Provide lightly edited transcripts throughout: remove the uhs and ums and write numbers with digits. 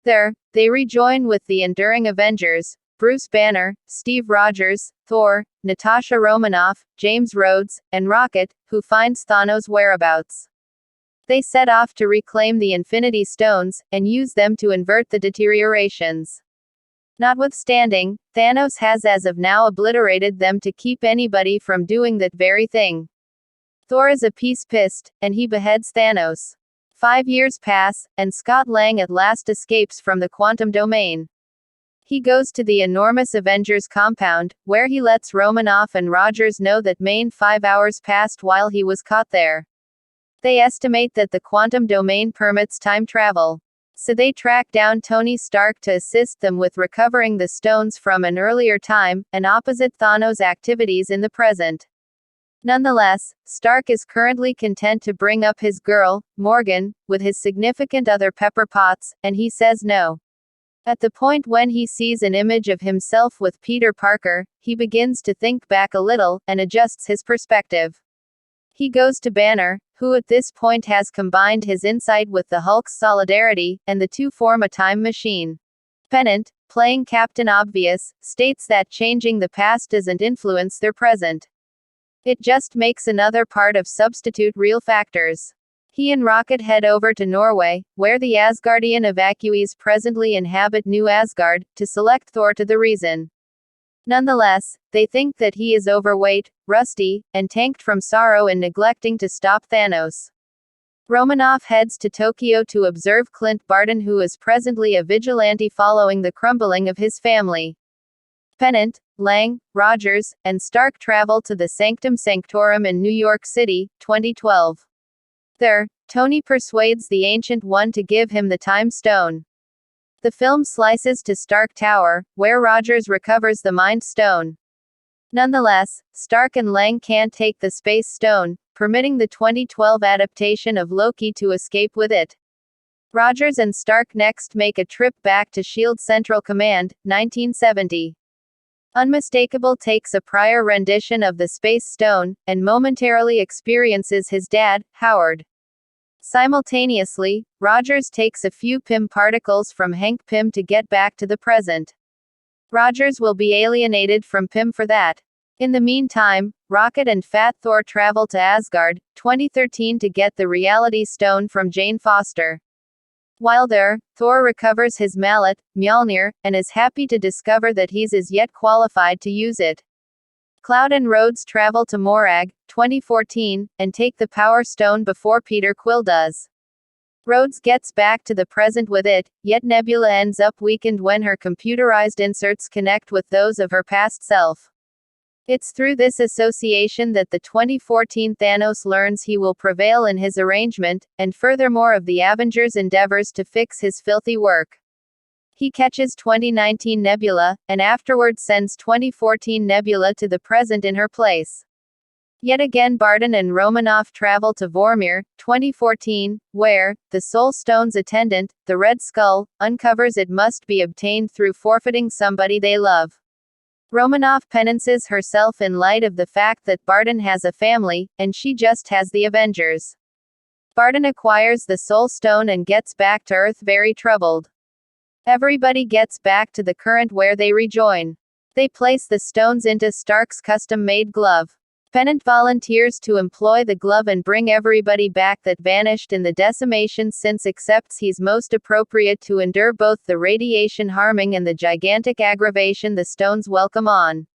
There, they rejoin with the enduring Avengers, Bruce Banner, Steve Rogers, Thor, Natasha Romanoff, James Rhodes, and Rocket, who finds Thanos' whereabouts. They set off to reclaim the Infinity Stones, and use them to invert the deteriorations. Notwithstanding, Thanos has as of now obliterated them to keep anybody from doing that very thing. Thor is a piece pissed, and he beheads Thanos. 5 years pass, and Scott Lang at last escapes from the quantum domain. He goes to the enormous Avengers compound, where he lets Romanoff and Rogers know that main 5 hours passed while he was caught there. They estimate that the quantum domain permits time travel. So they track down Tony Stark to assist them with recovering the stones from an earlier time, and opposite Thanos' activities in the present. Nonetheless, Stark is currently content to bring up his girl, Morgan, with his significant other Pepper Potts, and he says no. At the point when he sees an image of himself with Peter Parker, he begins to think back a little, and adjusts his perspective. He goes to Banner, who at this point has combined his insight with the Hulk's solidarity, and the two form a time machine. Pennant, playing Captain Obvious, states that changing the past doesn't influence their present. It just makes another part of substitute real factors. He and Rocket head over to Norway, where the Asgardian evacuees presently inhabit New Asgard, to select Thor to the reason. Nonetheless, they think that he is overweight, rusty, and tanked from sorrow in neglecting to stop Thanos. Romanoff heads to Tokyo to observe Clint Barton, who is presently a vigilante following the crumbling of his family. Pennant, Lang, Rogers, and Stark travel to the Sanctum Sanctorum in New York City, 2012. There, Tony persuades the Ancient One to give him the Time Stone. The film slices to Stark Tower, where Rogers recovers the Mind Stone. Nonetheless, Stark and Lang can't take the Space Stone, permitting the 2012 adaptation of Loki to escape with it. Rogers and Stark next make a trip back to S.H.I.E.L.D. Central Command, 1970. Unmistakable takes a prior rendition of the Space Stone, and momentarily experiences his dad, Howard. Simultaneously, Rogers takes a few Pym particles from Hank Pym to get back to the present. Rogers will be alienated from Pym for that. In the meantime, Rocket and Fat Thor travel to Asgard, 2013 to get the Reality Stone from Jane Foster. While there, Thor recovers his mallet, Mjolnir, and is happy to discover that he's as yet qualified to use it. Cloud and Rhodes travel to Morag, 2014, and take the Power Stone before Peter Quill does. Rhodes gets back to the present with it, yet Nebula ends up weakened when her computerized inserts connect with those of her past self. It's through this association that the 2014 Thanos learns he will prevail in his arrangement, and furthermore of the Avengers' endeavors to fix his filthy work. He catches 2019 Nebula, and afterward sends 2014 Nebula to the present in her place. Yet again Barton and Romanoff travel to Vormir, 2014, where, the Soul Stone's attendant, the Red Skull, uncovers it must be obtained through forfeiting somebody they love. Romanoff penances herself in light of the fact that Barton has a family, and she just has the Avengers. Barton acquires the Soul Stone and gets back to Earth very troubled. Everybody gets back to the current where they rejoin. They place the stones into Stark's custom-made glove. Pennant volunteers to employ the glove and bring everybody back that vanished in the decimation, since accepts he's most appropriate to endure both the radiation harming and the gigantic aggravation the stones welcome on.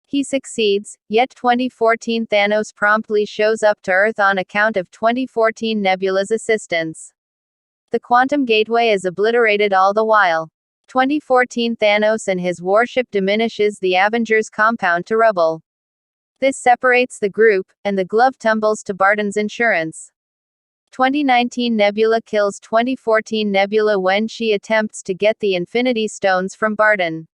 He succeeds, yet 2014 Thanos promptly shows up to Earth on account of 2014 Nebula's assistance. The quantum gateway is obliterated all the while. 2014 Thanos and his warship diminishes the Avengers compound to rubble. This separates the group, and the glove tumbles to Barton's insurance. 2019 Nebula kills 2014 Nebula when she attempts to get the Infinity Stones from Barton.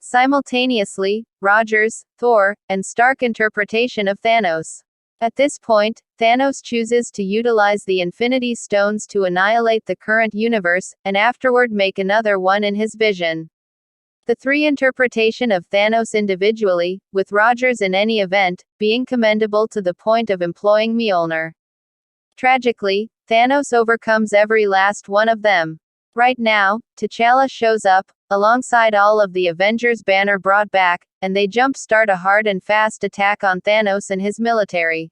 Simultaneously, Rogers, Thor, and Stark interpretation of Thanos. At this point, Thanos chooses to utilize the Infinity Stones to annihilate the current universe, and afterward make another one in his vision. The three interpretation of Thanos individually, with Rogers in any event, being commendable to the point of employing Mjolnir. Tragically, Thanos overcomes every last one of them. Right now, T'Challa shows up, alongside all of the Avengers Banner brought back, and they jump-start a hard and fast attack on Thanos and his military.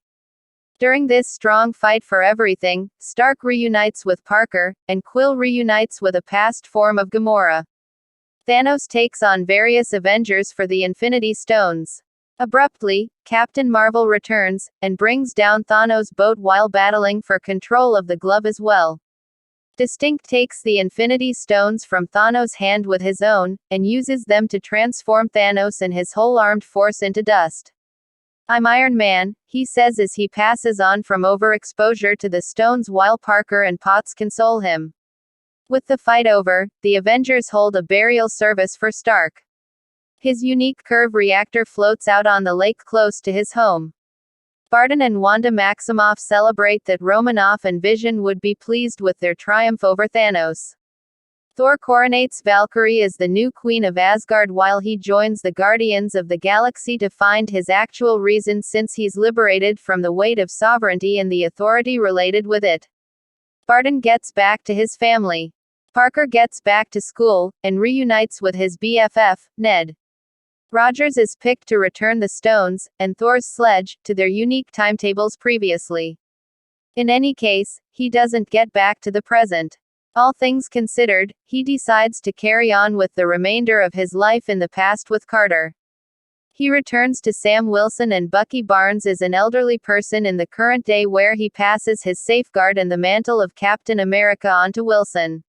During this strong fight for everything, Stark reunites with Parker, and Quill reunites with a past form of Gamora. Thanos takes on various Avengers for the Infinity Stones. Abruptly, Captain Marvel returns, and brings down Thanos' boat while battling for control of the glove as well. Distinct takes the Infinity Stones from Thanos' hand with his own, and uses them to transform Thanos and his whole armed force into dust. "I'm Iron Man," he says as he passes on from overexposure to the stones while Parker and Potts console him. With the fight over, the Avengers hold a burial service for Stark. His unique curve reactor floats out on the lake close to his home. Barton and Wanda Maximoff celebrate that Romanoff and Vision would be pleased with their triumph over Thanos. Thor coronates Valkyrie as the new Queen of Asgard while he joins the Guardians of the Galaxy to find his actual reason since he's liberated from the weight of sovereignty and the authority related with it. Barton gets back to his family. Parker gets back to school, and reunites with his BFF, Ned. Rogers is picked to return the stones, and Thor's sledge, to their unique timetables previously. In any case, he doesn't get back to the present. All things considered, he decides to carry on with the remainder of his life in the past with Carter. He returns to Sam Wilson and Bucky Barnes as an elderly person in the current day where he passes his safeguard and the mantle of Captain America onto Wilson.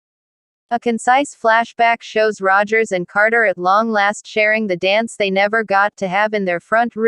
A concise flashback shows Rogers and Carter at long last sharing the dance they never got to have in their front room.